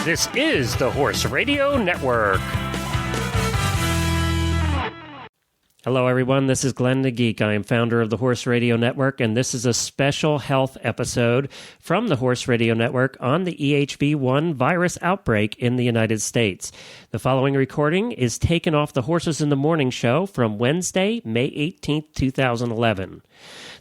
This is the Horse Radio Network. Hello, everyone. This is Glenn the Geek. I am founder of the Horse Radio Network, and this is a special health episode from the Horse Radio Network on the EHV-1 virus outbreak in the United States. The following recording is taken off the Horses in the Morning show from Wednesday, May 18th, 2011.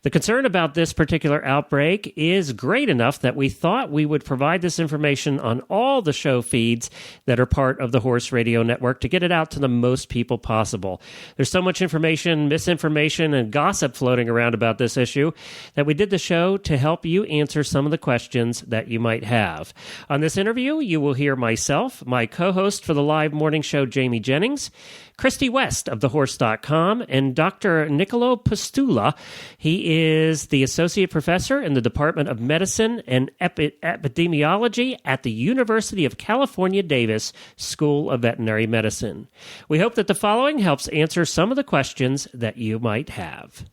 The concern about this particular outbreak is great enough that we thought we would provide this information on all the show feeds that are part of the Horse Radio Network to get it out to the most people possible. There's so much information, misinformation, and gossip floating around about this issue that we did the show to help you answer some of the questions that you might have. On this interview, you will hear myself, my co-host for the live morning show, Jamie Jennings, Christy West of thehorse.com, and Dr. Niccolo Pastula. He is the Associate Professor in the Department of Medicine and Epidemiology at the University of California, Davis School of Veterinary Medicine. We hope that the following helps answer some of the questions that you might have.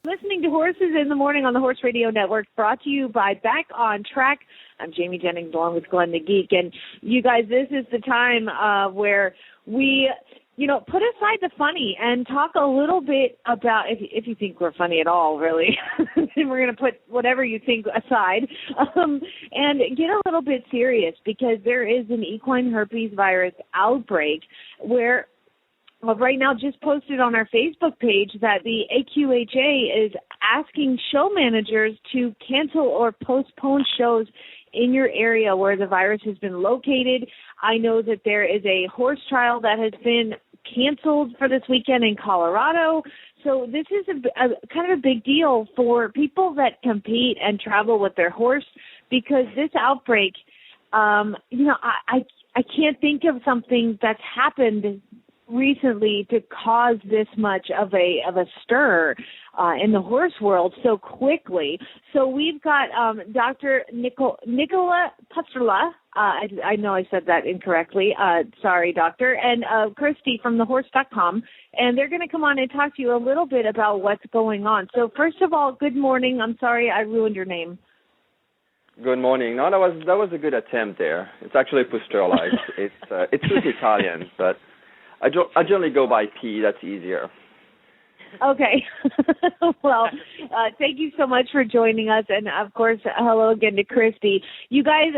Listening to Horses in the Morning on the Horse Radio Network, brought to you by Back on Track. I'm Jamie Jennings along with Glenn the Geek. And you guys, this is the time where we put aside the funny and talk a little bit about, if you think we're funny at all, really, we're going to put whatever you think aside, and get a little bit serious, because there is an equine herpes virus outbreak where, right now, just posted on our Facebook page that the AQHA is asking show managers to cancel or postpone shows in your area where the virus has been located. I know that there is a horse trial that has been canceled for this weekend in Colorado. So this is a kind of a big deal for people that compete and travel with their horse, because this outbreak, I can't think of something that's happened recently to cause this much of a stir in the horse world so quickly. So we've got Dr. Nicola Pastula. I know I said that incorrectly. Sorry, doctor. And Christy from thehorse.com. And they're going to come on and talk to you a little bit about what's going on. So first of all, good morning. I'm sorry I ruined your name. Good morning. No, that was a good attempt there. It's actually Pustola. It's just Italian, but I generally go by P. That's easier. Okay. Well, thank you so much for joining us. And, of course, hello again to Christy. You guys,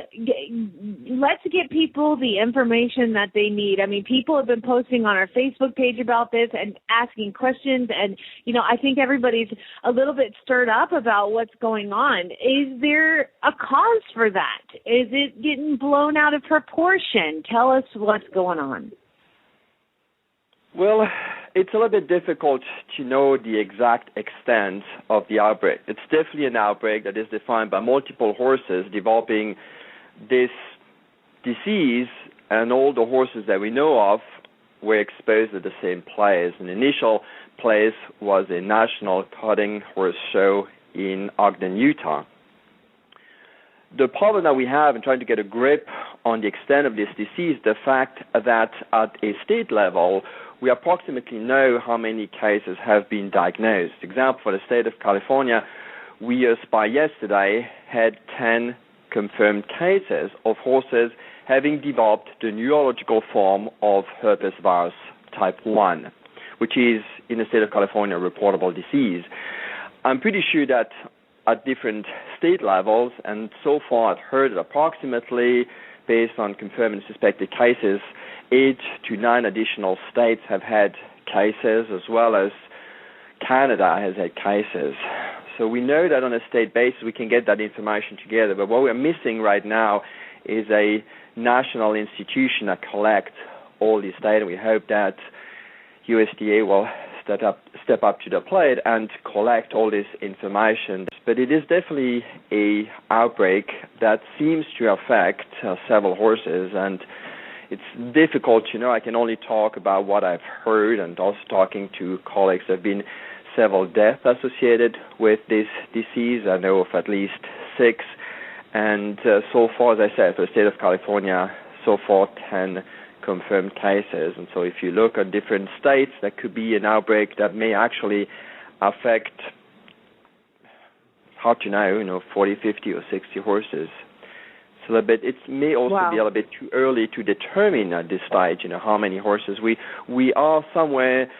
let's get people the information that they need. I mean, people have been posting on our Facebook page about this and asking questions. And, I think everybody's a little bit stirred up about what's going on. Is there a cause for that? Is it getting blown out of proportion? Tell us what's going on. Well, it's a little bit difficult to know the exact extent of the outbreak. It's definitely an outbreak that is defined by multiple horses developing this disease, and all the horses that we know of were exposed at the same place. An initial place was a national cutting horse show in Ogden, Utah. The problem that we have in trying to get a grip on the extent of this disease, the fact that at a state level, we approximately know how many cases have been diagnosed. For example, for the state of California, we, as by yesterday, had 10 confirmed cases of horses having developed the neurological form of herpes virus type 1, which is, in the state of California, a reportable disease. I'm pretty sure that at different state levels, and so far I've heard that approximately, based on confirmed and suspected cases, 8 to 9 additional states have had cases, as well as Canada has had cases. So we know that on a state basis we can get that information together, but what we're missing right now is a national institution that collects all this data. We hope that USDA will step up to the plate and collect all this information. But it is definitely a outbreak that seems to affect several horses, and it's difficult to know. I can only talk about what I've heard, and also talking to colleagues. There have been several deaths associated with this disease. I know of at least 6, and so far, as I said, for the state of California, so far 10 confirmed cases. And so if you look at different states, there could be an outbreak that may actually affect, hard to know, 40, 50, or 60 horses. It's a little bit. It may also Wow. be a little bit too early to determine at this stage, how many horses. We are somewhere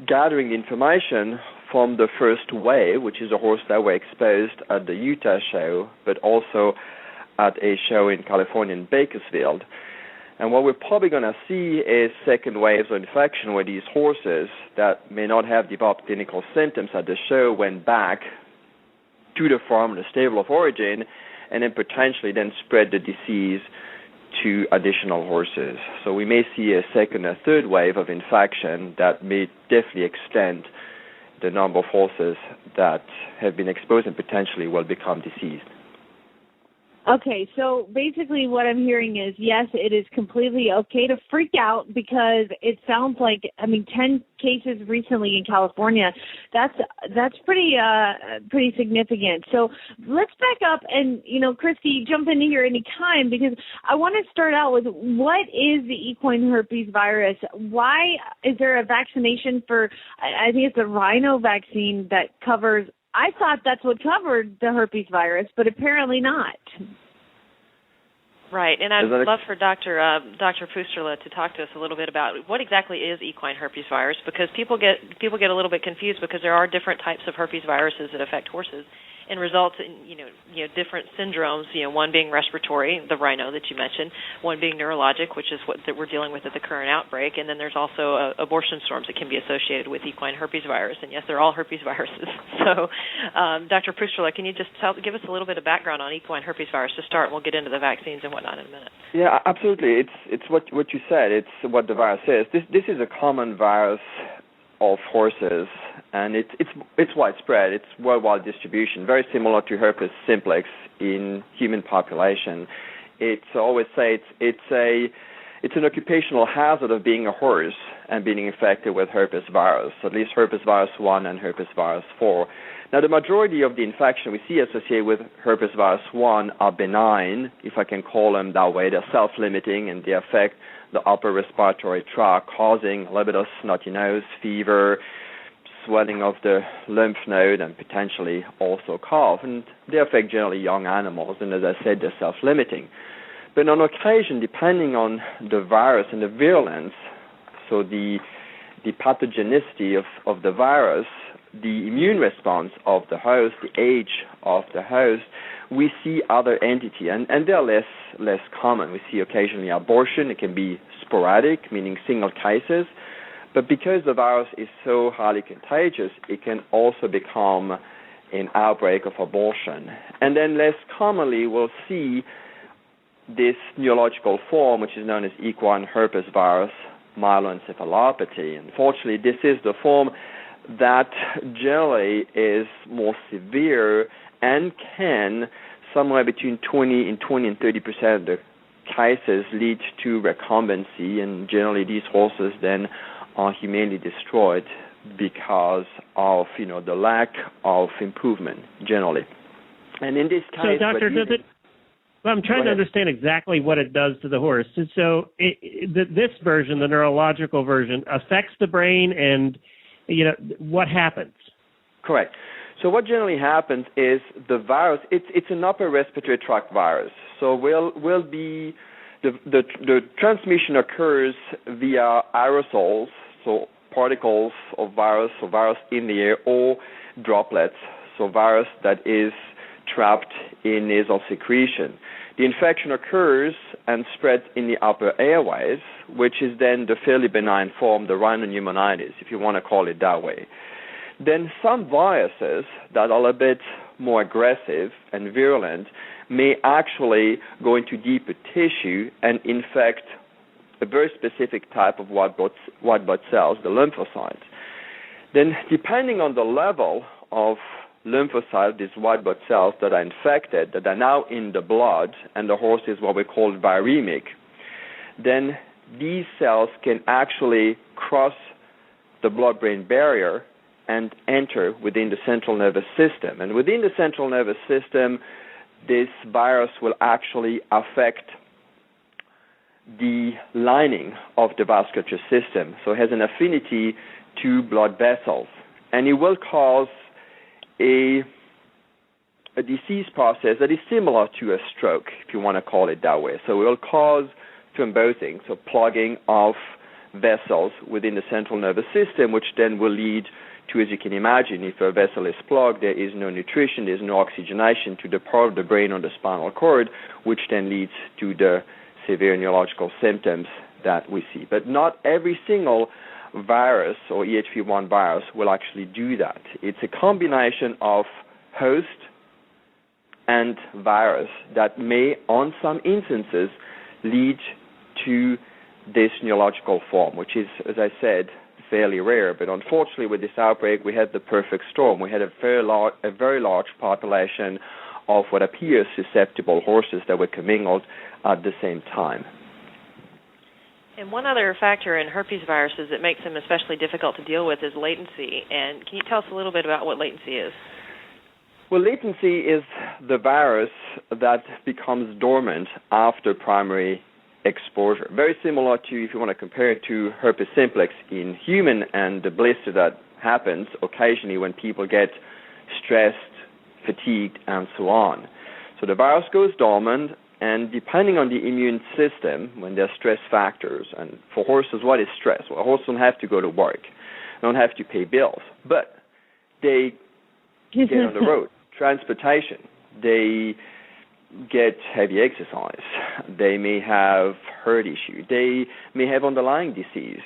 gathering information from the first wave, which is a horse that were exposed at the Utah show, but also at a show in California in Bakersfield. And what we're probably going to see is second waves of infection where these horses that may not have developed clinical symptoms at the show went back to the farm, the stable of origin, and then potentially then spread the disease to additional horses. So we may see a second or third wave of infection that may definitely extend the number of horses that have been exposed and potentially will become diseased. Okay, so basically what I'm hearing is, yes, it is completely okay to freak out because it sounds like, 10 cases recently in California. That's pretty significant. So let's back up and, Christy, jump in here any time because I want to start out with what is the equine herpes virus? Why is there a vaccination for, I think it's the rhino vaccine that covers, I thought that's what covered the herpes virus, but apparently not. Right, and I'd love for Dr. Pusterla to talk to us a little bit about what exactly is equine herpes virus, because people get a little bit confused because there are different types of herpes viruses that affect horses and result in different syndromes. One being respiratory, the rhino that you mentioned, one being neurologic, which is what that we're dealing with at the current outbreak, and then there's also abortion storms that can be associated with equine herpes virus. And yes, they're all herpes viruses. So, Dr. Pusterla, can you just give us a little bit of background on equine herpes virus to start, and we'll get into the vaccines and whatnot in a minute. Yeah, absolutely. It's what you said. It's what the virus is. This is a common virus of horses, and it's widespread. It's worldwide distribution, very similar to herpes simplex in human population. It's I always say it's an occupational hazard of being a horse and being infected with herpes virus, at least herpes virus 1 and herpes virus 4. Now, the majority of the infection we see associated with herpes virus 1 are benign, if I can call them that way. They're self-limiting, and they affect the upper respiratory tract, causing a little bit of snotty nose, fever, swelling of the lymph node, and potentially also cough. And they affect generally young animals, and as I said, they're self-limiting. But on occasion, depending on the virus and the virulence, so the pathogenicity of the virus, the immune response of the host, the age of the host, we see other entity, and they're less common. We see occasionally abortion. It can be sporadic, meaning single cases. But because the virus is so highly contagious, it can also become an outbreak of abortion. And then less commonly, we'll see this neurological form, which is known as equine herpes virus myeloencephalopathy. Unfortunately, this is the form that generally is more severe and can, somewhere between 20 and 30% of the cases, lead to recumbency, and generally these horses then are humanely destroyed because of the lack of improvement generally. And in this case, so doctor, I'm trying to understand exactly what it does to the horse. So this version, the neurological version, affects the brain, and what happens? Correct. So what generally happens is the virus, it's an upper respiratory tract virus. So will be the transmission occurs via aerosols, so particles of virus, so virus in the air, or droplets, so virus that is trapped in nasal secretion. The infection occurs and spreads in the upper airways, which is then the fairly benign form, the rhinopneumonitis, if you want to call it that way. Then some viruses that are a bit more aggressive and virulent may actually go into deeper tissue and infect a very specific type of white blood cells, the lymphocytes. Then depending on the level of lymphocytes, these white blood cells that are infected, that are now in the blood, and the horse is what we call viremic, then these cells can actually cross the blood-brain barrier and enter within the central nervous system. And within the central nervous system, this virus will actually affect the lining of the vasculature system. So it has an affinity to blood vessels. And it will cause a a disease process that is similar to a stroke, if you want to call it that way. So it will cause thrombosing, so plugging of vessels within the central nervous system, which then will lead to, as you can imagine, if a vessel is plugged, there is no nutrition, there's no oxygenation to the part of the brain or the spinal cord, which then leads to the severe neurological symptoms that we see. But not every single virus or EHV-1 virus will actually do that. It's a combination of host and virus that may, on some instances, lead to this neurological form, which is, as I said, fairly rare. But unfortunately, with this outbreak, we had the perfect storm. We had a very large population of what appears susceptible horses that were commingled at the same time. And one other factor in herpes viruses that makes them especially difficult to deal with is latency. And can you tell us a little bit about what latency is? Well, latency is the virus that becomes dormant after primary exposure. Very similar to, if you want to compare it to herpes simplex in human and the blister that happens occasionally when people get stressed, fatigued, and so on. So the virus goes dormant, and depending on the immune system, when there are stress factors, and for horses, what is stress? Well, horses don't have to go to work, don't have to pay bills, but they get on the road, transportation, they get heavy exercise, they may have heart issue, they may have underlying disease,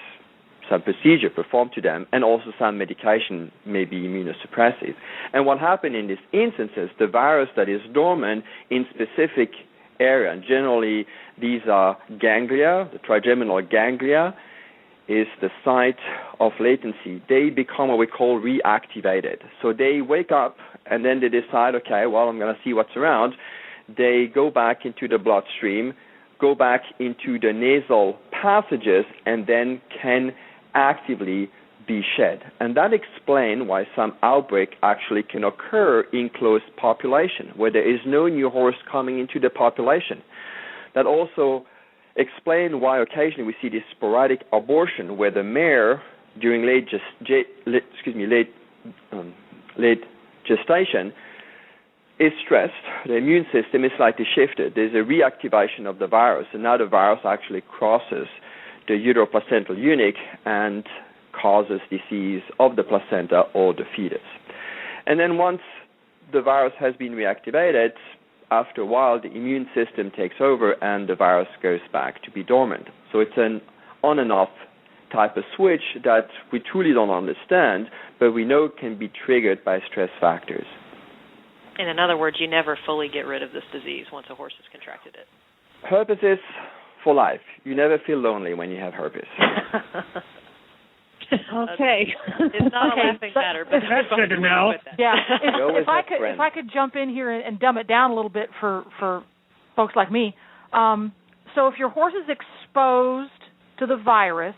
some procedure performed to them, and also some medication may be immunosuppressive. And what happened in these instances, the virus that is dormant in specific area, and generally these are ganglia, the trigeminal ganglia is the site of latency. They become what we call reactivated. So they wake up and then they decide, okay, well, I'm going to see what's around. They go back into the bloodstream, go back into the nasal passages, and then can actively be shed. And that explains why some outbreak actually can occur in close population, where there is no new horse coming into the population. That also explains why occasionally we see this sporadic abortion, where the mare during late gestation is stressed. The immune system is slightly shifted. There's a reactivation of the virus, and now the virus actually crosses the uteroplacental unit and causes disease of the placenta or the fetus. And then once the virus has been reactivated, after a while the immune system takes over and the virus goes back to be dormant. So it's an on and off type of switch that we truly don't understand, but we know can be triggered by stress factors. And in other words, you never fully get rid of this disease once a horse has contracted it. Herpes is for life. You never feel lonely when you have herpes. Okay. It's not a laughing matter, but that's good to know. Yeah. If I could jump in here and dumb it down a little bit for folks like me. So if your horse is exposed to the virus,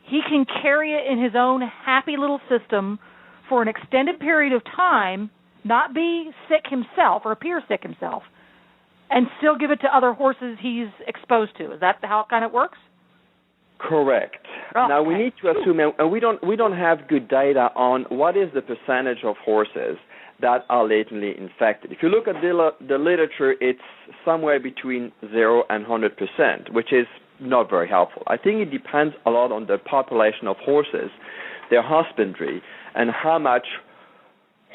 he can carry it in his own happy little system for an extended period of time, not be sick himself or appear sick himself, and still give it to other horses he's exposed to. Is that how it kind of works? Correct. Oh, now okay. we need to assume, and we don't have good data on what is the percentage of horses that are latently infected. If you look at the literature, it's somewhere between 0 and 100%, which is not very helpful. I think it depends a lot on the population of horses, their husbandry, and how much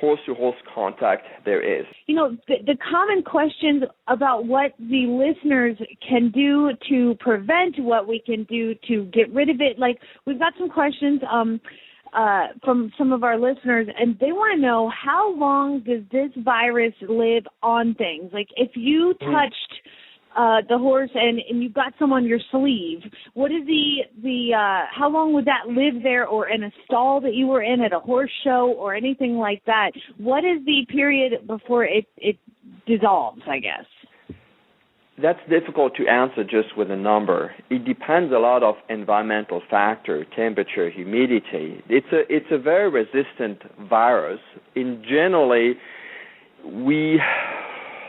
horse-to-horse contact there is. You know, the common questions about what the listeners can do to prevent, what we can do to get rid of it, like we've got some questions from some of our listeners, and they want to know, how long does this virus live on things? Like if you touched the horse and you've got some on your sleeve, what is the how long would that live there, or in a stall that you were in at a horse show or anything like that? What is the period before it dissolves, I guess? That's difficult to answer just with a number. It depends a lot of environmental factor, temperature, humidity. It's a very resistant virus. Generally, we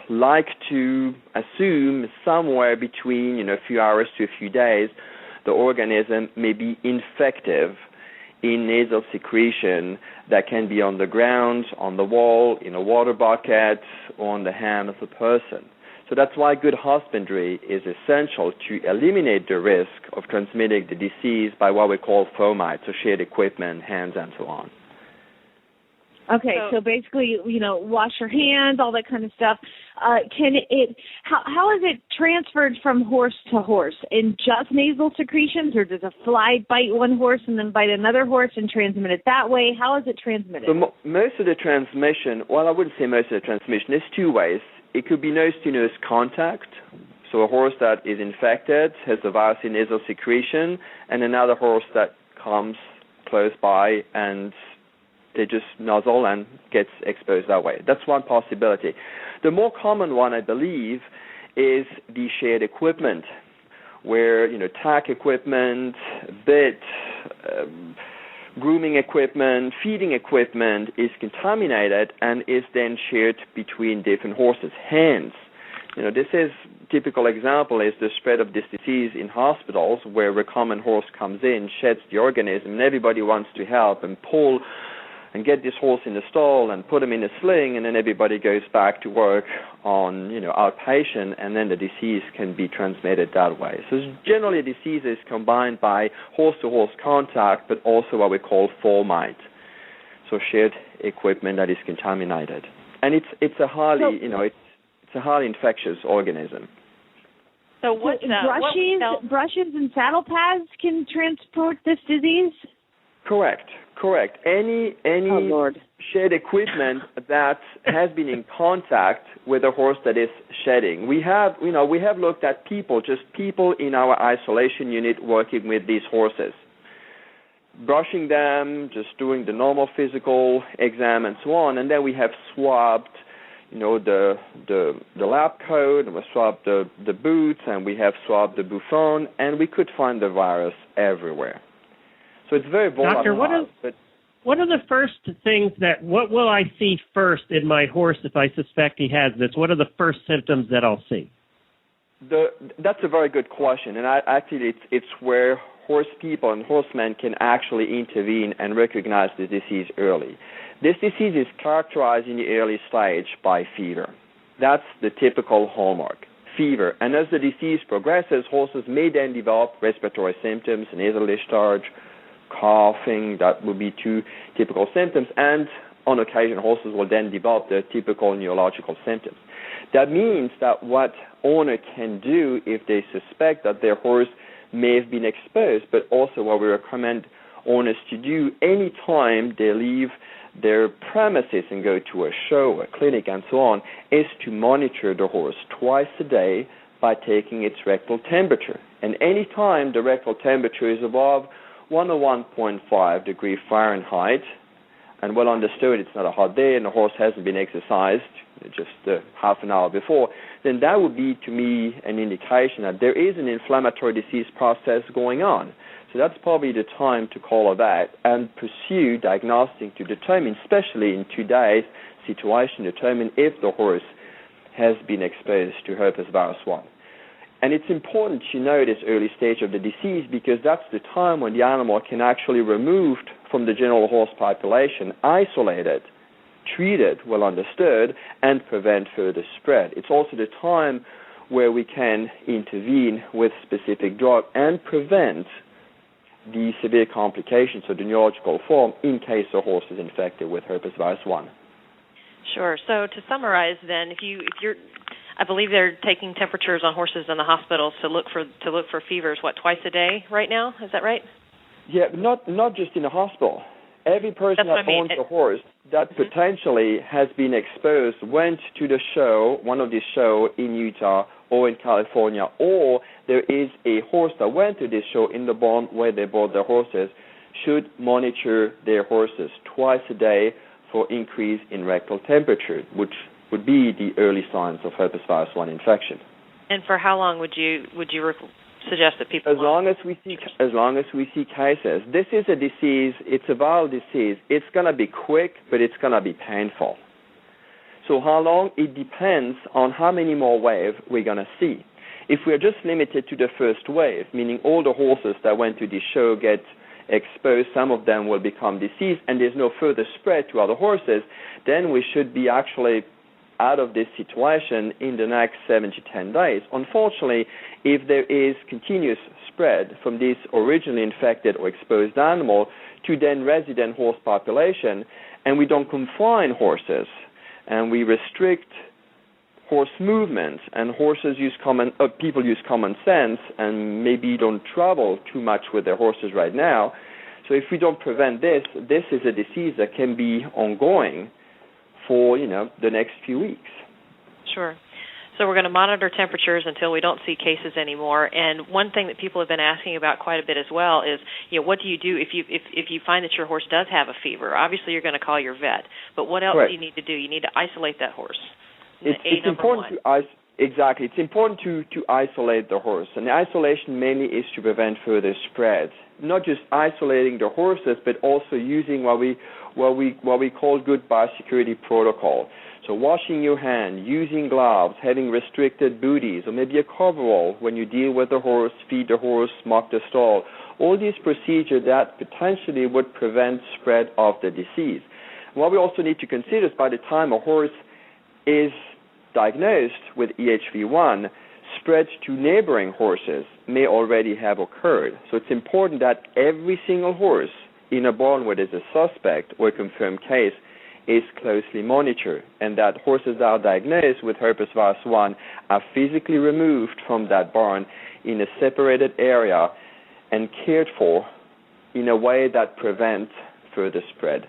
like to assume somewhere between a few hours to a few days the organism may be infective in nasal secretion that can be on the ground, on the wall, in a water bucket, or on the hand of the person. So that's why good husbandry is essential to eliminate the risk of transmitting the disease by what we call fomites, so shared equipment, hands, and so on. Okay, so basically, wash your hands, all that kind of stuff. How is it transferred from horse to horse? In just nasal secretions, or does a fly bite one horse and then bite another horse and transmit it that way? How is it transmitted? So most of the transmission, well, I wouldn't say most of the transmission. There's two ways. It could be nose-to-nose contact. So a horse that is infected has the virus in nasal secretion, and another horse that comes close by and they just nuzzle and gets exposed that way. That's one possibility. The more common one, I believe, is the shared equipment, where, tack equipment, bit, grooming equipment, feeding equipment is contaminated and is then shared between different horses. Hence, this is typical example is the spread of this disease in hospitals where a common horse comes in, sheds the organism, and everybody wants to help and pull and get this horse in the stall and put him in a sling, and then everybody goes back to work on, outpatient, and then the disease can be transmitted that way. So generally, disease is combined by horse-to-horse contact, but also what we call fomite, so shared equipment that is contaminated, and it's a highly, it's a highly infectious organism. So brushes and saddle pads can transport this disease? Correct. Any shed equipment that has been in contact with a horse that is shedding. We have looked at people in our isolation unit working with these horses, brushing them, just doing the normal physical exam and so on, and then we have swabbed, the lab coat, and we swabbed the boots, and we have swabbed the bouffon, and we could find the virus everywhere. So it's very volatile. Doctor, what are the first things what will I see first in my horse if I suspect he has this? What are the first symptoms that I'll see? That's a very good question, and actually it's where horse people and horsemen can actually intervene and recognize the disease early. This disease is characterized in the early stage by fever. That's the typical hallmark. Fever. And as the disease progresses, horses may then develop respiratory symptoms, nasal discharge, coughing. That would be two typical symptoms, and on occasion horses will then develop the typical neurological symptoms. That means that what owner can do if they suspect that their horse may have been exposed, but also what we recommend owners to do any time they leave their premises and go to a show, a clinic, and so on, is to monitor the horse twice a day by taking its rectal temperature. And any time the rectal temperature is above 101.5 degrees Fahrenheit, and well understood it's not a hot day and the horse hasn't been exercised just half an hour before, then that would be, to me, an indication that there is an inflammatory disease process going on. So that's probably the time to call a vet and pursue diagnostic to determine, especially in today's situation, determine if the horse has been exposed to herpes virus 1. And it's important to know this early stage of the disease because that's the time when the animal can actually be removed from the general horse population, isolated, treated, well understood, and prevent further spread. It's also the time where we can intervene with specific drug and prevent the severe complications of the neurological form in case the horse is infected with herpes virus 1. Sure. So to summarize then, if you're I believe they're taking temperatures on horses in the hospitals to look for fevers, twice a day right now? Is that right? Yeah, not just in the hospital. Every person that owns a horse that potentially has been exposed went to the show, one of these shows in Utah or in California, or there is a horse that went to this show in the barn where they bought their horses, should monitor their horses twice a day for increase in rectal temperature, which would be the early signs of herpes virus 1 infection. And for how long would you suggest that people? As long as we see cases. This is a disease. It's a viral disease. It's going to be quick, but it's going to be painful. So how long? It depends on how many more waves we're going to see. If we're just limited to the first wave, meaning all the horses that went to this show get exposed, some of them will become diseased, and there's no further spread to other horses, then we should be actually out of this situation in the next 7 to 10 days. Unfortunately, if there is continuous spread from this originally infected or exposed animal to then resident horse population, and we don't confine horses, and we restrict horse movement, and people use common sense and maybe don't travel too much with their horses right now. So if we don't prevent this is a disease that can be ongoing for, the next few weeks. Sure. So we're going to monitor temperatures until we don't see cases anymore. And one thing that people have been asking about quite a bit as well is, what do you do if you find that your horse does have a fever? Obviously, you're going to call your vet. But what else Correct. do you need to do? You need to isolate that horse. It's important Exactly. It's important to isolate the horse. And the isolation mainly is to prevent further spread. Not just isolating the horses, but also using what we call good biosecurity protocol. So washing your hand, using gloves, having restricted booties, or maybe a coverall when you deal with the horse, feed the horse, mop the stall. All these procedures that potentially would prevent spread of the disease. What we also need to consider is by the time a horse is diagnosed with EHV-1, spread to neighboring horses may already have occurred. So it's important that every single horse in a barn where there's a suspect or a confirmed case is closely monitored, and that horses that are diagnosed with herpes virus 1 are physically removed from that barn in a separated area and cared for in a way that prevents further spread.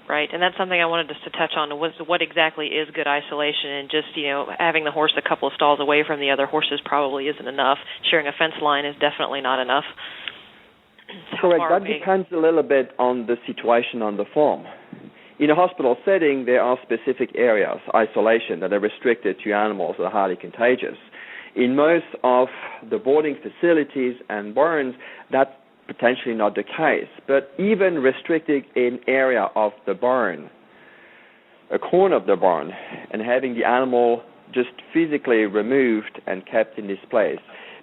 Right, and that's something I wanted us to touch on, was what exactly is good isolation, and just, having the horse a couple of stalls away from the other horses probably isn't enough. Sharing a fence line is definitely not enough. Correct. That depends a little bit on the situation on the farm. In a hospital setting, there are specific areas, isolation, that are restricted to animals that are highly contagious. In most of the boarding facilities and barns, that's potentially not the case, but even restricting an area of the barn, a corner of the barn, and having the animal just physically removed and kept in this place,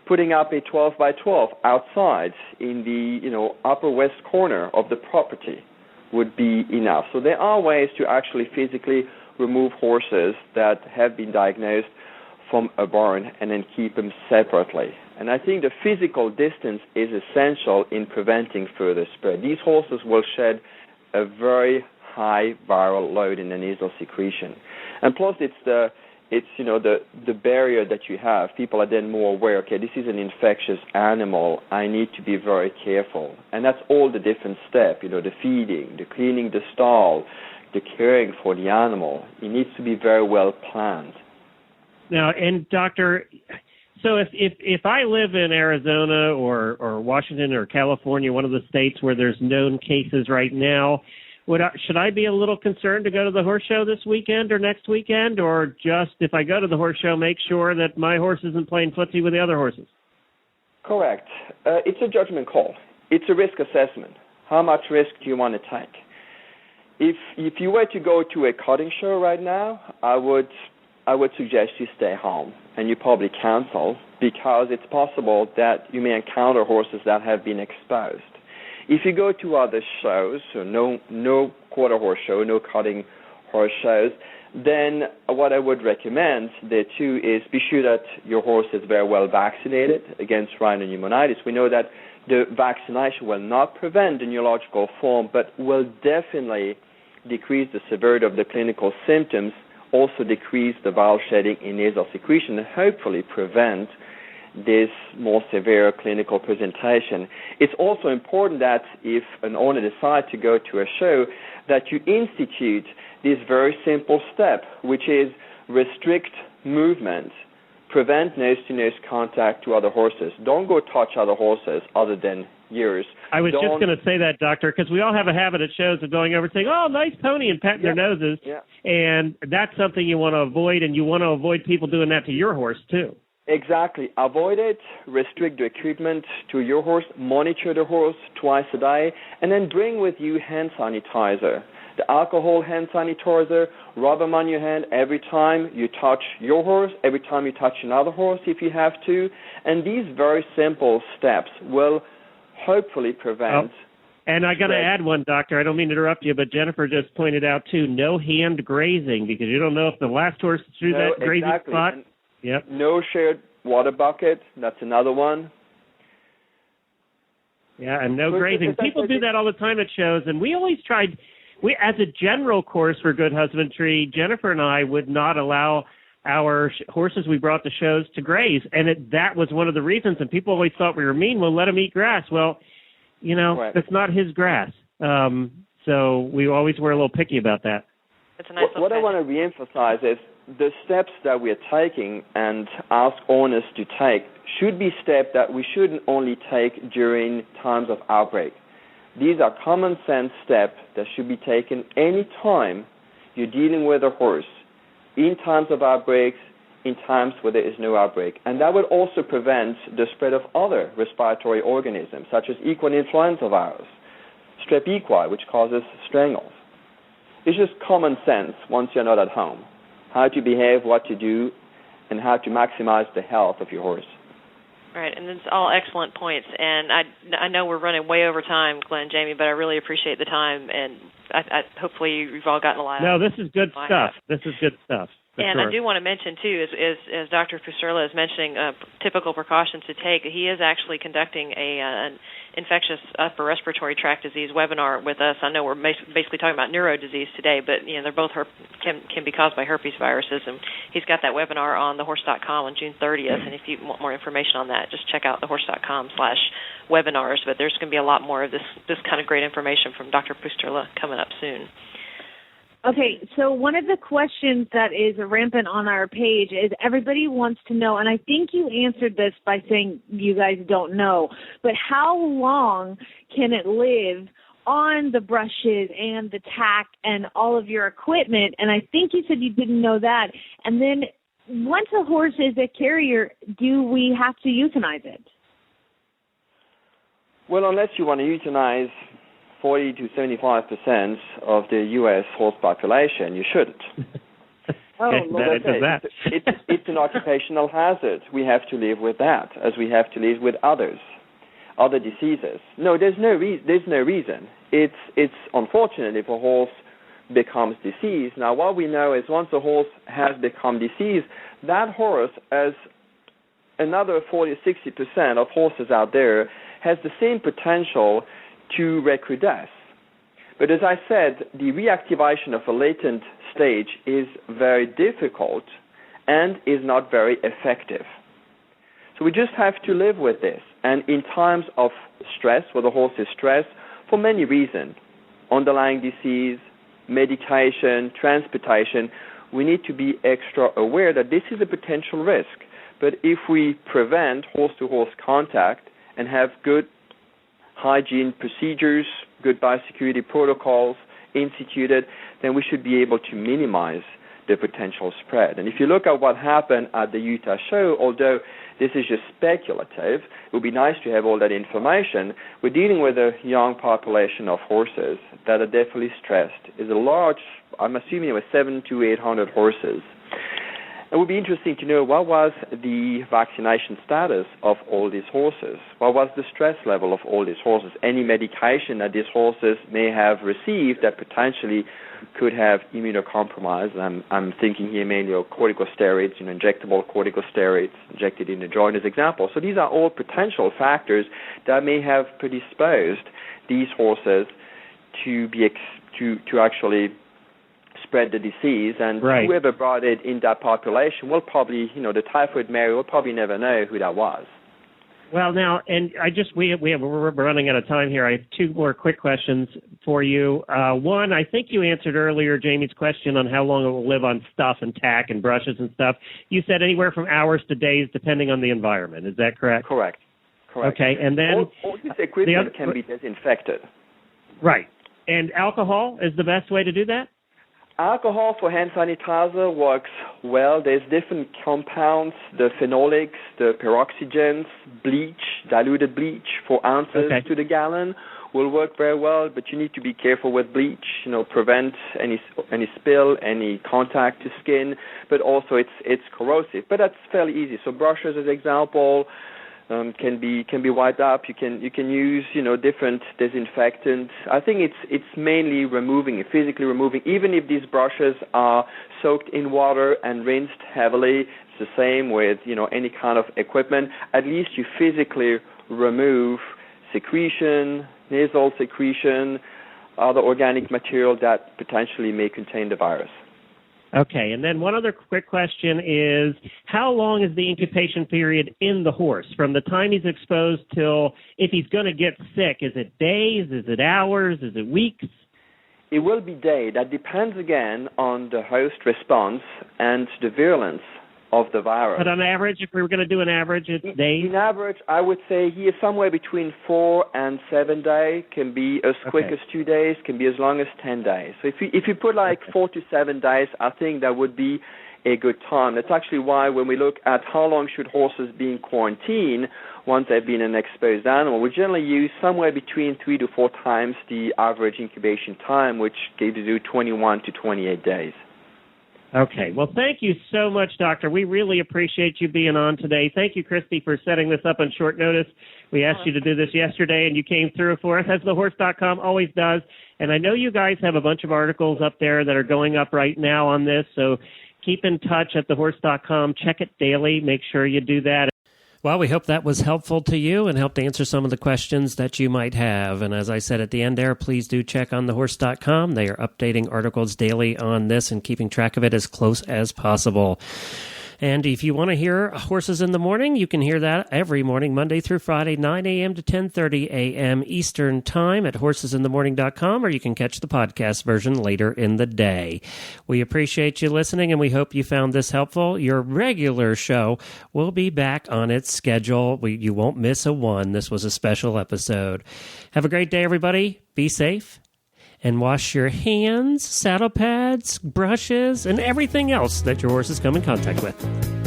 putting up a 12 by 12 outside in the upper west corner of the property would be enough. So there are ways to actually physically remove horses that have been diagnosed from a barn and then keep them separately. And I think the physical distance is essential in preventing further spread. These horses will shed a very high viral load in the nasal secretion. And plus it's the barrier that you have. People are then more aware, okay, this is an infectious animal. I need to be very careful. And that's all the different steps, the feeding, the cleaning the stall, the caring for the animal. It needs to be very well planned. Now, and Doctor, so if I live in Arizona or Washington or California, one of the states where there's known cases right now, should I be a little concerned to go to the horse show this weekend or next weekend, or just if I go to the horse show, make sure that my horse isn't playing footsie with the other horses? Correct. It's a judgment call. It's a risk assessment. How much risk do you want to take? If you were to go to a cutting show right now, I would suggest you stay home and you probably cancel, because it's possible that you may encounter horses that have been exposed. If you go to other shows, so no quarter horse show, no cutting horse shows, then what I would recommend there too is be sure that your horse is very well vaccinated against rhinopneumonitis. We know that the vaccination will not prevent the neurological form, but will definitely decrease the severity of the clinical symptoms, also decrease the viral shedding in nasal secretion, and hopefully prevent this more severe clinical presentation. It's also important that if an owner decides to go to a show, that you institute this very simple step, which is restrict movement, prevent nose-to-nose contact to other horses. Don't go touch other horses other than yours. I was just going to say that, Doctor, because we all have a habit at shows of going over and saying, oh, nice pony, and patting their noses. Yeah. And that's something you want to avoid, and you want to avoid people doing that to your horse, too. Exactly. Avoid it, restrict the equipment to your horse, monitor the horse twice a day, and then bring with you hand sanitizer. The alcohol hand sanitizer, rub them on your hand every time you touch your horse, every time you touch another horse if you have to. And these very simple steps will hopefully prevent And I got to add one, Doctor. I don't mean to interrupt you, but Jennifer just pointed out, too, no hand grazing, because you don't know if the last horse is through that grazing spot. Yep. No shared water bucket. That's another one. Yeah, and no grazing. People do that all the time at shows, and we always tried. We, as a general course for good husbandry, Jennifer and I would not allow our horses we brought to shows to graze, and that was one of the reasons. And people always thought we were mean. Well, let him eat grass. Well, you know, right. That's not his grass. So we always were a little picky about that. That's a nice what I want to reemphasize is the steps that we are taking and ask owners to take should be steps that we shouldn't only take during times of outbreak. These are common sense steps that should be taken any time you're dealing with a horse, in times of outbreaks, in times where there is no outbreak. And that would also prevent the spread of other respiratory organisms, such as equine influenza virus, strep equi, which causes strangles. It's just common sense once you're not at home, how to behave, what to do, and how to maximize the health of your horse. Right, and it's all excellent points. And I know we're running way over time, Glenn, Jamie, but I really appreciate the time, and hopefully you've all gotten a lot out of it. No, this is good stuff. This is good stuff. And sure. I do want to mention, too, as Dr. Fusterla is mentioning typical precautions to take, he is actually conducting an infectious upper respiratory tract disease webinar with us. I know we're basically talking about neurodisease today, but you know they're both can be caused by herpes viruses, and he's got that webinar on thehorse.com on June 30th, and if you want more information on that, just check out thehorse.com/webinars, but there's going to be a lot more of this kind of great information from Dr. Fusterla coming up soon. Okay, so one of the questions that is rampant on our page is everybody wants to know, and I think you answered this by saying you guys don't know, but how long can it live on the brushes and the tack and all of your equipment? And I think you said you didn't know that. And then once a horse is a carrier, do we have to euthanize it? Well, unless you want to euthanize 40 to 75% of the U.S. horse population, you shouldn't. It's an occupational hazard. We have to live with that, as we have to live with other diseases. No, there's no reason. It's unfortunate if a horse becomes diseased. Now, what we know is once a horse has become diseased, that horse, as another 40 or 60% of horses out there, has the same potential to recrudesce. But as I said, the reactivation of a latent stage is very difficult and is not very effective. So we just have to live with this. And in times of stress, where the horse is stressed, for many reasons, underlying disease, medication, transportation, we need to be extra aware that this is a potential risk. But if we prevent horse-to-horse contact and have good hygiene procedures, good biosecurity protocols instituted, then we should be able to minimize the potential spread. And if you look at what happened at the Utah show, although this is just speculative, it would be nice to have all that information. We're dealing with a young population of horses that are definitely stressed. It's a large, I'm assuming it was 700 to 800 horses. It would be interesting to know what was the vaccination status of all these horses. What was the stress level of all these horses? Any medication that these horses may have received that potentially could have immunocompromised. I'm thinking here mainly of corticosteroids, injectable corticosteroids injected in the joint as example. So these are all potential factors that may have predisposed these horses to actually spread the disease, and right. Whoever brought it in that population will probably, the typhoid Mary will probably never know who that was. Well, now, and we're running out of time here. I have two more quick questions for you. One, I think you answered earlier Jamie's question on how long it will live on stuff and tack and brushes and stuff. You said anywhere from hours to days, depending on the environment. Is that correct? Correct. Okay, and then all this equipment can be disinfected. Right. And alcohol is the best way to do that? Alcohol for hand sanitizer works well. There's different compounds, the phenolics, the peroxygens, bleach, diluted bleach for ounces to the gallon will work very well, but you need to be careful with bleach, prevent any spill, any contact to skin, but also it's corrosive. But that's fairly easy. So brushes as example, can be wiped up. You can use different disinfectants. I think it's mainly physically removing. Even if these brushes are soaked in water and rinsed heavily, it's the same with any kind of equipment. At least you physically remove secretion, nasal secretion, other organic material that potentially may contain the virus. Okay, and then one other quick question is, how long is the incubation period in the horse, from the time he's exposed till if he's going to get sick? Is it days? Is it hours? Is it weeks? It will be days. That depends, again, on the host response and the virulence of the virus. But on average, if we were going to do an average, it's days? In average, I would say he is somewhere between 4 and 7 days. Can be as quick as 2 days, can be as long as 10 days. So if you put 4 to 7 days, I think that would be a good time. That's actually why when we look at how long should horses be in quarantine once they've been an exposed animal, we generally use somewhere between 3 to 4 times the average incubation time, which gives you 21 to 28 days. Okay. Well, thank you so much, Doctor. We really appreciate you being on today. Thank you, Christy, for setting this up on short notice. We asked you to do this yesterday, and you came through for us, as thehorse.com always does. And I know you guys have a bunch of articles up there that are going up right now on this, so keep in touch at thehorse.com. Check it daily. Make sure you do that. Well, we hope that was helpful to you and helped answer some of the questions that you might have. And as I said at the end there, please do check on thehorse.com. They are updating articles daily on this and keeping track of it as close as possible. And if you want to hear Horses in the Morning, you can hear that every morning, Monday through Friday, 9 a.m. to 10:30 a.m. Eastern Time at horsesinthemorning.com, or you can catch the podcast version later in the day. We appreciate you listening, and we hope you found this helpful. Your regular show will be back on its schedule. You won't miss a one. This was a special episode. Have a great day, everybody. Be safe. And wash your hands, saddle pads, brushes, and everything else that your horses come in contact with.